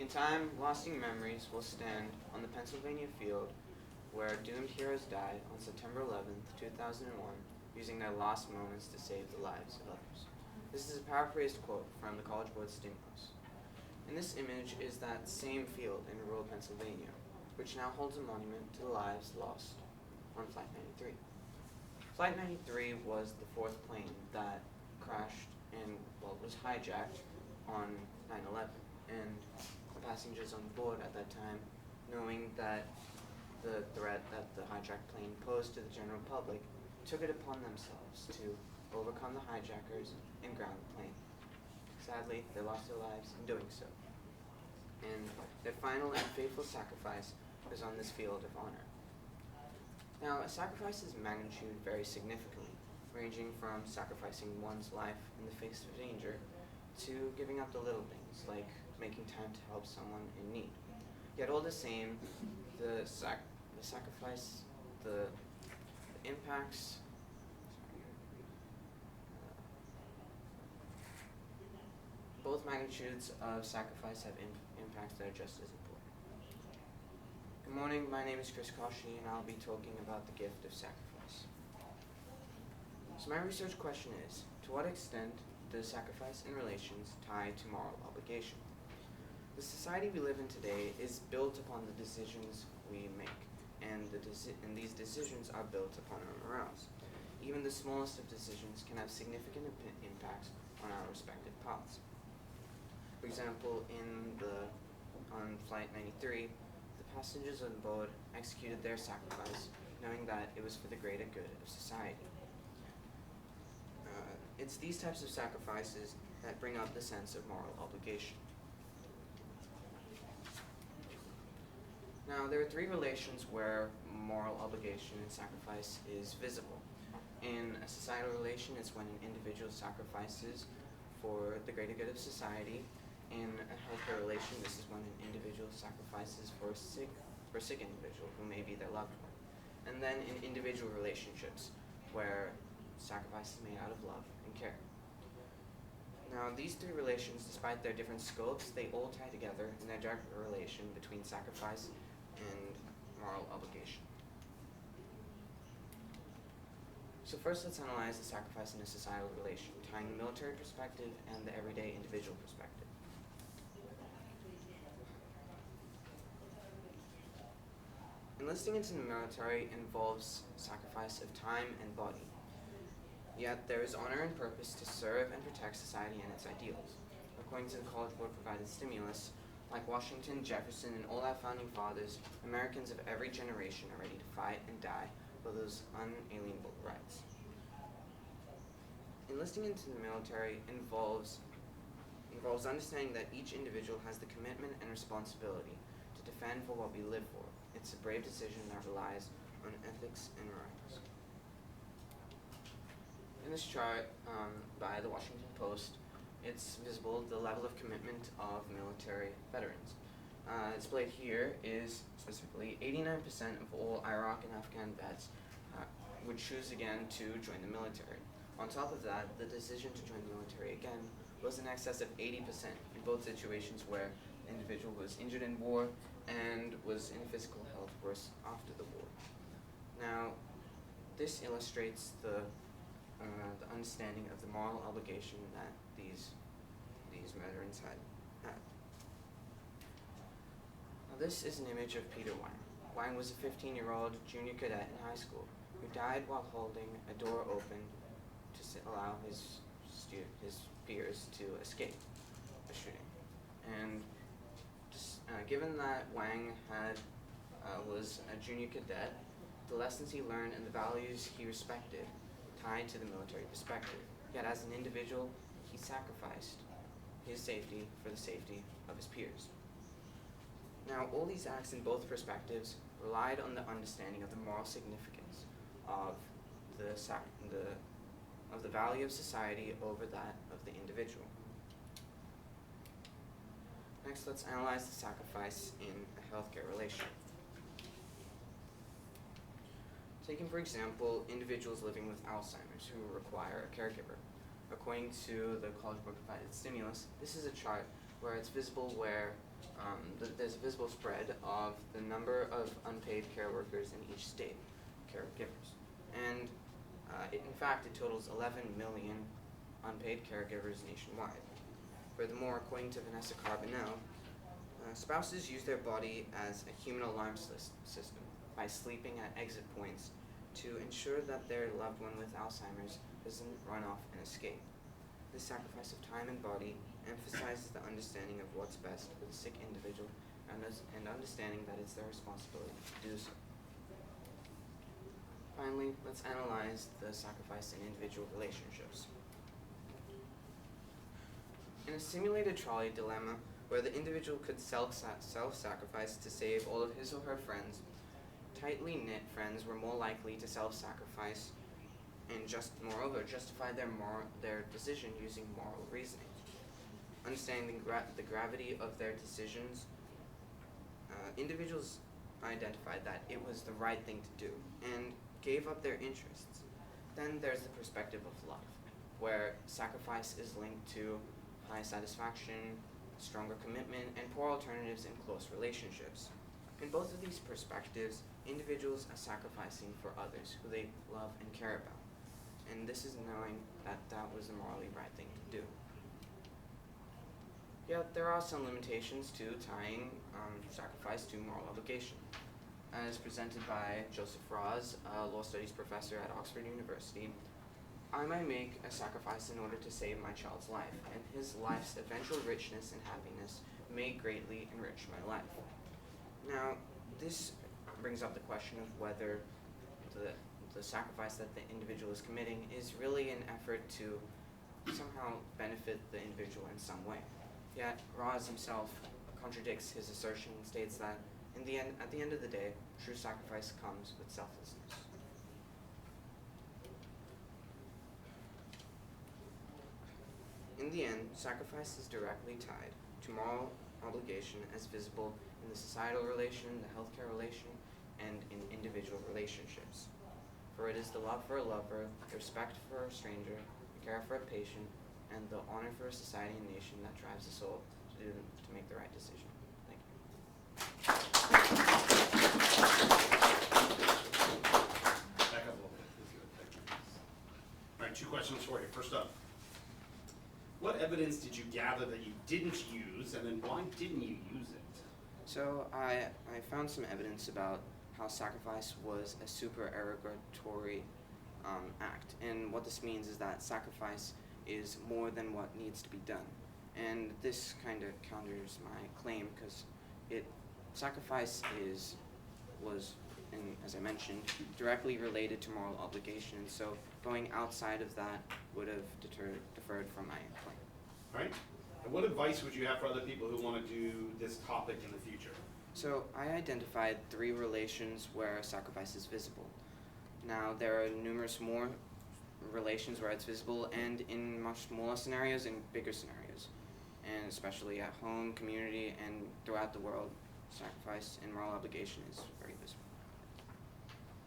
In time, lasting memories will stand on the Pennsylvania field where doomed heroes died on September 11th, 2001, using their last moments to save the lives of others. This is a paraphrased quote from the College Board stimulus. In this image is that same field in rural Pennsylvania, which now holds a monument to the lives lost on Flight 93. Flight 93 was the fourth plane that crashed and, was hijacked on 9/11, and the passengers on board at that time, knowing that the threat that the hijacked plane posed to the general public, took it upon themselves to overcome the hijackers and ground the plane. Sadly, they lost their lives in doing so, and their final and faithful sacrifice was on this field of honor. Now, a sacrifice's magnitude varies significantly, ranging from sacrificing one's life in the face of danger to giving up the little things, like making time to help someone in need. Yet all the same, the sacrifice, the impacts, both magnitudes of sacrifice have impacts that are just as important. Good morning, my name is Chris Koshi, and I'll be talking about the gift of sacrifice. So my research question is, to what extent does sacrifice in relations tie to moral obligation? The society we live in today is built upon the decisions we make, and these decisions are built upon our morals. Even the smallest of decisions can have significant impacts on our respective paths. For example, on Flight 93, the passengers on board executed their sacrifice, knowing that it was for the greater good of society. It's these types of sacrifices that bring up the sense of moral obligation. Now, there are three relations where moral obligation and sacrifice is visible. In a societal relation, it's when an individual sacrifices for the greater good of society. In a healthcare relation, this is when an individual sacrifices for a sick individual who may be their loved one. And then in individual relationships, where sacrifice is made out of love and care. Now, these three relations, despite their different scopes, they all tie together in their direct relation between sacrifice and moral obligation. So first, let's analyze the sacrifice in a societal relation, tying the military perspective and the everyday individual perspective. Enlisting into the military involves sacrifice of time and body. Yet there is honor and purpose to serve and protect society and its ideals. According to the College Board provided stimulus, like Washington, Jefferson, and all our founding fathers, Americans of every generation are ready to fight and die for those unalienable rights. Enlisting into the military involves understanding that each individual has the commitment and responsibility to defend for what we live for. It's a brave decision that relies on ethics and morals. In this chart by the Washington Post, it's visible the level of commitment of military veterans. Displayed here is specifically 89% of all Iraq and Afghan vets would choose again to join the military. On top of that, the decision to join the military again was in excess of 80% in both situations where the individual was injured in war and was in physical health worse after the war. Now, this illustrates the understanding of the moral obligation that these veterans had. Now, this is an image of Peter Wang. Wang was a 15-year-old junior cadet in high school who died while holding a door open to allow his peers to escape the shooting. And given that Wang was a junior cadet, the lessons he learned and the values he respected tied to the military perspective. Yet as an individual, he sacrificed his safety for the safety of his peers. Now, all these acts in both perspectives relied on the understanding of the moral significance of the value of society over that of the individual. Next, let's analyze the sacrifice in a healthcare relation. Taking, for example, individuals living with Alzheimer's who require a caregiver. According to the College Board provided stimulus, this is a chart where it's visible where there's a visible spread of the number of unpaid care workers in each state, caregivers. And in fact, it totals 11 million unpaid caregivers nationwide. Furthermore, according to Vanessa Carbonell, spouses use their body as a human alarm system by sleeping at exit points to ensure that their loved one with Alzheimer's doesn't run off and escape. This sacrifice of time and body emphasizes the understanding of what's best for the sick individual and understanding that it's their responsibility to do so. Finally, let's analyze the sacrifice in individual relationships. In a simulated trolley dilemma where the individual could self-sacrifice to save all of his or her friends, tightly knit friends were more likely to self-sacrifice and moreover justify their decision using moral reasoning. Understanding the gravity of their decisions, individuals identified that it was the right thing to do and gave up their interests. Then there's the perspective of love, where sacrifice is linked to high satisfaction, stronger commitment, and poor alternatives in close relationships. In both of these perspectives, individuals are sacrificing for others who they love and care about. And this is knowing that that was the morally right thing to do. Yet there are some limitations to tying sacrifice to moral obligation. As presented by Joseph Raz, a law studies professor at Oxford University, I might make a sacrifice in order to save my child's life, and his life's eventual richness and happiness may greatly enrich my life. Now, this brings up the question of whether the sacrifice that the individual is committing is really an effort to somehow benefit the individual in some way. Yet, Raz himself contradicts his assertion and states that at the end of the day, true sacrifice comes with selflessness. In the end, sacrifice is directly tied to moral obligation as visible in the societal relation, the healthcare relation, and in individual relationships. For it is the love for a lover, the respect for a stranger, the care for a patient, and the honor for a society and nation that drives us all to make the right decision. Thank you. Back up a little bit. All right, 2 questions for you. First up, what evidence did you gather that you didn't use, and then why didn't you use it? So I found some evidence about how sacrifice was a supererogatory act. And what this means is that sacrifice is more than what needs to be done. And this kind of counters my claim because sacrifice was, as I mentioned, directly related to moral obligation. And so going outside of that would have deferred from my claim. All right. And what advice would you have for other people who want to do this topic in the future? So I identified 3 relations where sacrifice is visible. Now there are numerous more relations where it's visible, and in much smaller scenarios and bigger scenarios, and especially at home, community, and throughout the world, sacrifice and moral obligation is very visible.